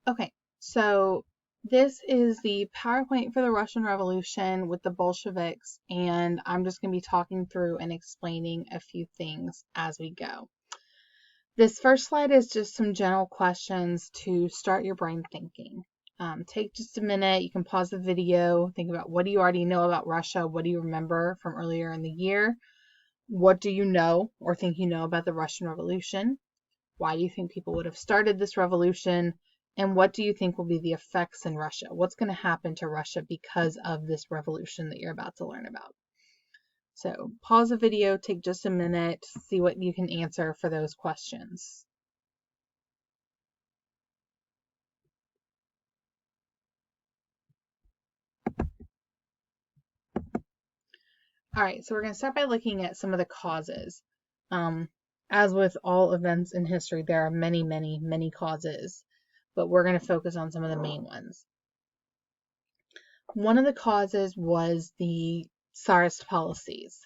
Okay, so this is the PowerPoint for the Russian Revolution with the Bolsheviks, and I'm just going to be talking through and explaining a few things as we go. This first slide is just some general questions to start your brain thinking. Take just a minute. You can pause the video. Think about, what do you already know about Russia? What do you remember from earlier in the year? What do you know or think you know about the Russian Revolution? Why do you think people would have started this revolution? And what do you think will be the effects in Russia? What's going to happen to Russia because of this revolution that you're about to learn about? So pause the video, take just a minute, see what you can answer for those questions. All right, so we're going to start by looking at some of the causes. As with all events in history, there are many, many, many causes, but we're going to focus on some of the main ones. One of the causes was the Tsarist policies.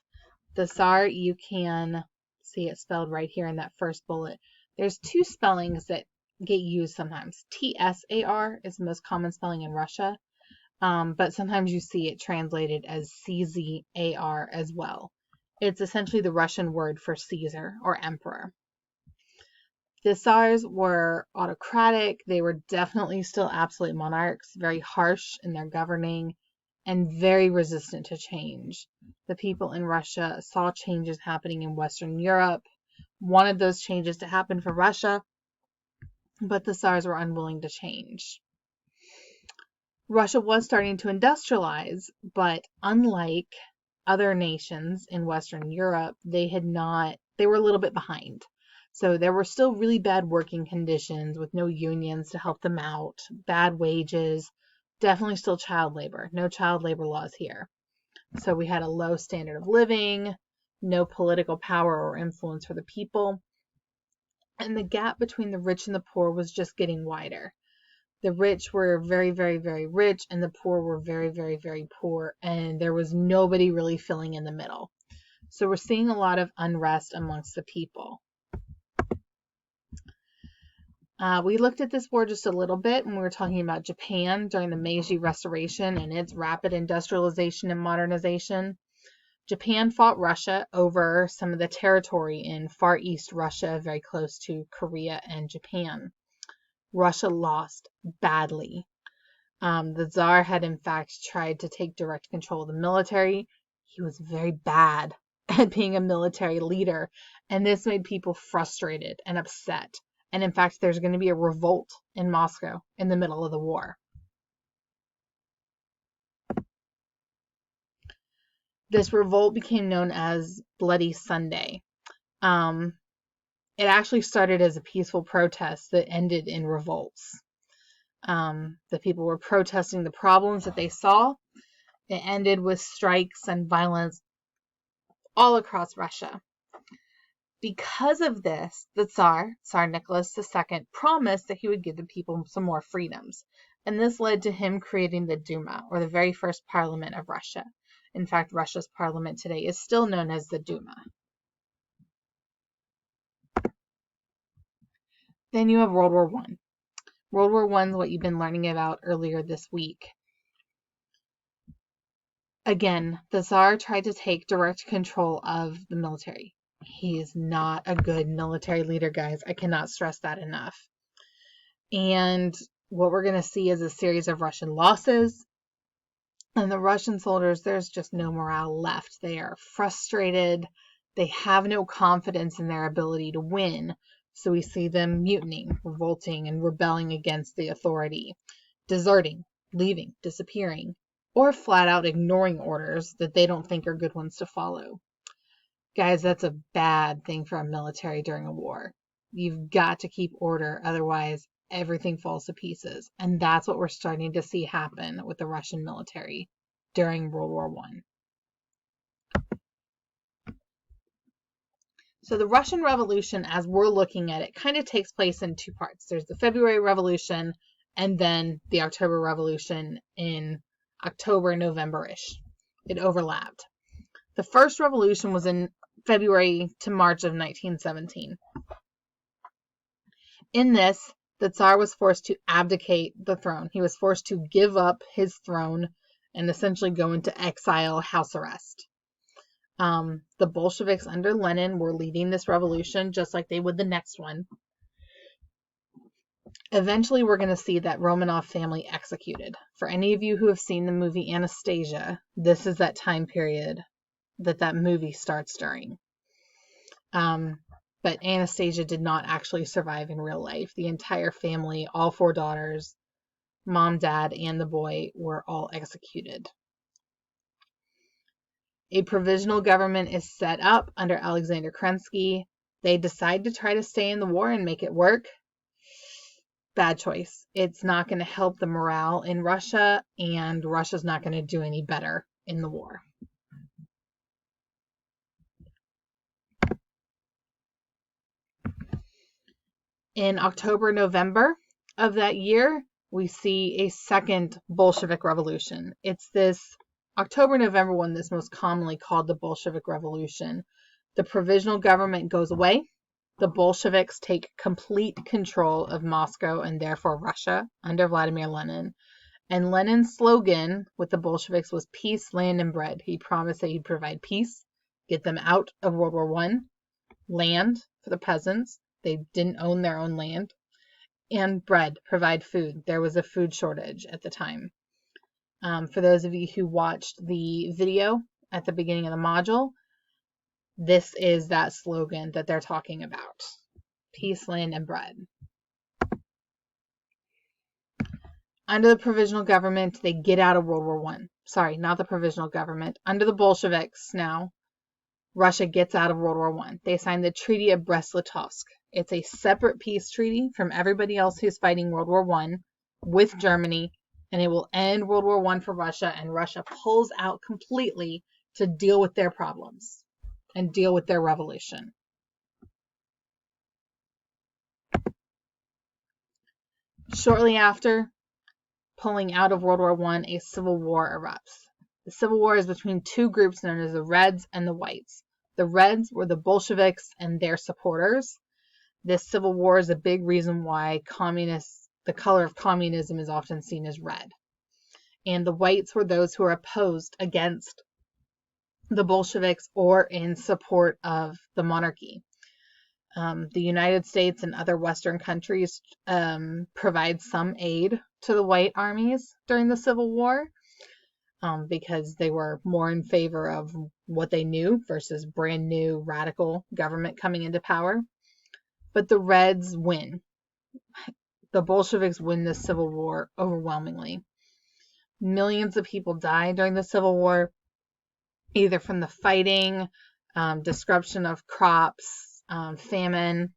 The Tsar, you can see it spelled right here in that first bullet. There's two spellings that get used sometimes. Tsar is the most common spelling in Russia, but sometimes you see it translated as Czar as well. It's essentially the Russian word for Caesar or emperor. The Tsars were autocratic. They were definitely still absolute monarchs, very harsh in their governing, and very resistant to change. The people in Russia saw changes happening in Western Europe, wanted those changes to happen for Russia, but the Tsars were unwilling to change. Russia was starting to industrialize, but unlike other nations in Western Europe, they were a little bit behind. So there were still really bad working conditions with no unions to help them out, bad wages, definitely still child labor. No child labor laws here. So we had a low standard of living, no political power or influence for the people, and the gap between the rich and the poor was just getting wider. The rich were very, very, very rich, and the poor were very, very, very poor, and there was nobody really filling in the middle. So we're seeing a lot of unrest amongst the people. We looked at this war just a little bit when we were talking about Japan during the Meiji Restoration and its rapid industrialization and modernization. Japan fought Russia over some of the territory in Far East Russia, very close to Korea and Japan. Russia lost badly. The Tsar had in fact tried to take direct control of the military. He was very bad at being a military leader, and this made people frustrated and upset. And in fact, there's going to be a revolt in Moscow in the middle of the war. This revolt became known as Bloody Sunday. It actually started as a peaceful protest that ended in revolts. The people were protesting the problems that they saw. It ended with strikes and violence all across Russia. Because of this, the Tsar Nicholas II, promised that he would give the people some more freedoms. And this led to him creating the Duma, or the very first parliament of Russia. In fact, Russia's parliament today is still known as the Duma. Then you have World War I. World War I is what you've been learning about earlier this week. Again, the Tsar tried to take direct control of the military. He is not a good military leader, guys. I cannot stress that enough. And what we're going to see is a series of Russian losses. And the Russian soldiers, there's just no morale left. They are frustrated. They have no confidence in their ability to win. So we see them mutinying, revolting, and rebelling against the authority, deserting, leaving, disappearing, or flat out ignoring orders that they don't think are good ones to follow. Guys, that's a bad thing for a military during a war. You've got to keep order, otherwise everything falls to pieces. And that's what we're starting to see happen with the Russian military during World War I. So the Russian Revolution, as we're looking at it, kind of takes place in two parts. There's the February Revolution and then the October Revolution in October, November-ish. It overlapped. The first revolution was in February to March of 1917. In this, the Tsar was forced to abdicate the throne. He was forced to give up his throne and essentially go into exile, house arrest. The Bolsheviks under Lenin were leading this revolution just like they would the next one. Eventually, we're going to see that Romanov family executed. For any of you who have seen the movie Anastasia, this is that time period that movie starts during. But Anastasia did not actually survive in real life. The entire family, all 4 daughters, mom, dad, and the boy were all executed. A provisional government is set up under Alexander Kerensky. They decide to try to stay in the war and make it work. Bad choice. It's not going to help the morale in Russia, and Russia's not going to do any better in the war. In October, November of that year, we see a second Bolshevik revolution. It's this October, November one that's most commonly called the Bolshevik Revolution. The provisional government goes away. The Bolsheviks take complete control of Moscow and therefore Russia under Vladimir Lenin. And Lenin's slogan with the Bolsheviks was peace, land, and bread. He promised that he'd provide peace, get them out of World War I, land for the peasants. They didn't own their own land. And bread, provide food. There was a food shortage at the time. For those of you who watched the video at the beginning of the module, this is that slogan that they're talking about. Peace, land, and bread. Under the provisional government, they get out of World War I. Sorry, not the provisional government. Under the Bolsheviks now, Russia gets out of World War I. They signed the Treaty of Brest-Litovsk. It's a separate peace treaty from everybody else who's fighting World War I with Germany, and it will end World War I for Russia, and Russia pulls out completely to deal with their problems and deal with their revolution. Shortly after pulling out of World War I, a civil war erupts. The civil war is between 2 groups known as the Reds and the Whites. The Reds were the Bolsheviks and their supporters. This civil war is a big reason why the color of communism is often seen as red. And the Whites were those who were opposed against the Bolsheviks or in support of the monarchy. The United States and other Western countries provide some aid to the white armies during the Civil War because they were more in favor of what they knew versus brand new radical government coming into power. But the Reds win. The Bolsheviks win this Civil War overwhelmingly. Millions of people die during the Civil War, either from the fighting, destruction of crops, famine.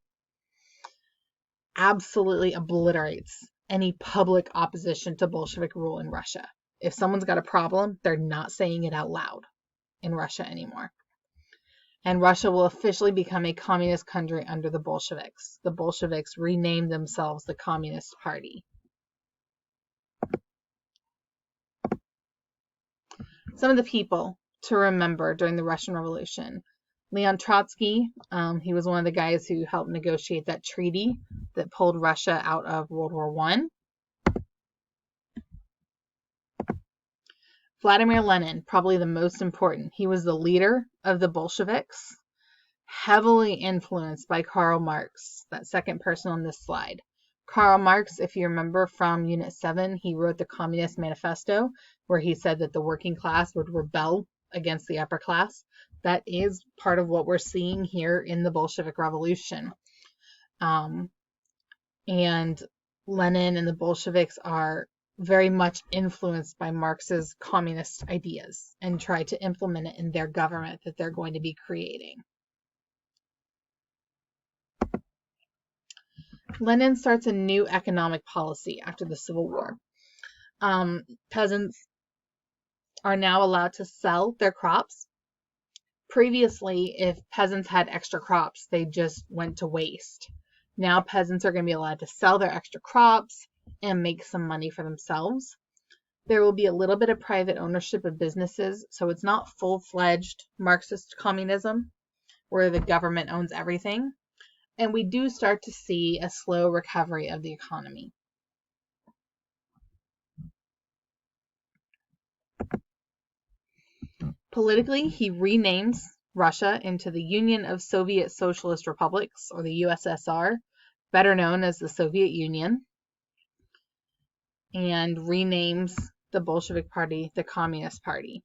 Absolutely obliterates any public opposition to Bolshevik rule in Russia. If someone's got a problem, they're not saying it out loud in Russia anymore. And Russia will officially become a communist country under the Bolsheviks. The Bolsheviks renamed themselves the Communist Party. Some of the people to remember during the Russian Revolution. Leon Trotsky, he was one of the guys who helped negotiate that treaty that pulled Russia out of World War I. Vladimir Lenin, probably the most important. He was the leader of the Bolsheviks, heavily influenced by Karl Marx, that second person on this slide. Karl Marx, if you remember from Unit 7, he wrote the Communist Manifesto, where he said that the working class would rebel against the upper class. That is part of what we're seeing here in the Bolshevik Revolution. And Lenin and the Bolsheviks are very much influenced by Marx's communist ideas and try to implement it in their government that they're going to be creating. Lenin starts a new economic policy after the Civil War. Peasants are now allowed to sell their crops. Previously, if peasants had extra crops, they just went to waste. Now peasants are going to be allowed to sell their extra crops and make some money for themselves. There will be a little bit of private ownership of businesses, so it's not full-fledged Marxist communism where the government owns everything. and we do start to see a slow recovery of the economy. Politically, he renames Russia into the Union of Soviet Socialist Republics, or the USSR, better known as the Soviet Union, and renames the Bolshevik Party the Communist Party.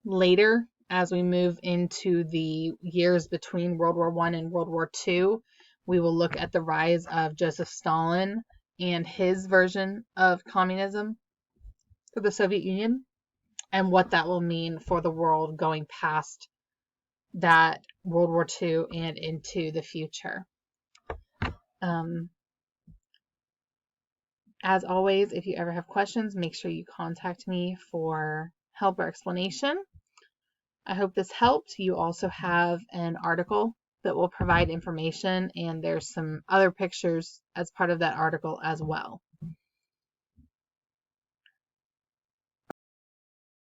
Later, as we move into the years between World War I and World War II, we will look at the rise of Joseph Stalin and his version of communism for the Soviet Union, and what that will mean for the world going past that World War II and into the future. As always, if you ever have questions, make sure you contact me for help or explanation. I hope this helped. You also have an article that will provide information, and there's some other pictures as part of that article as well.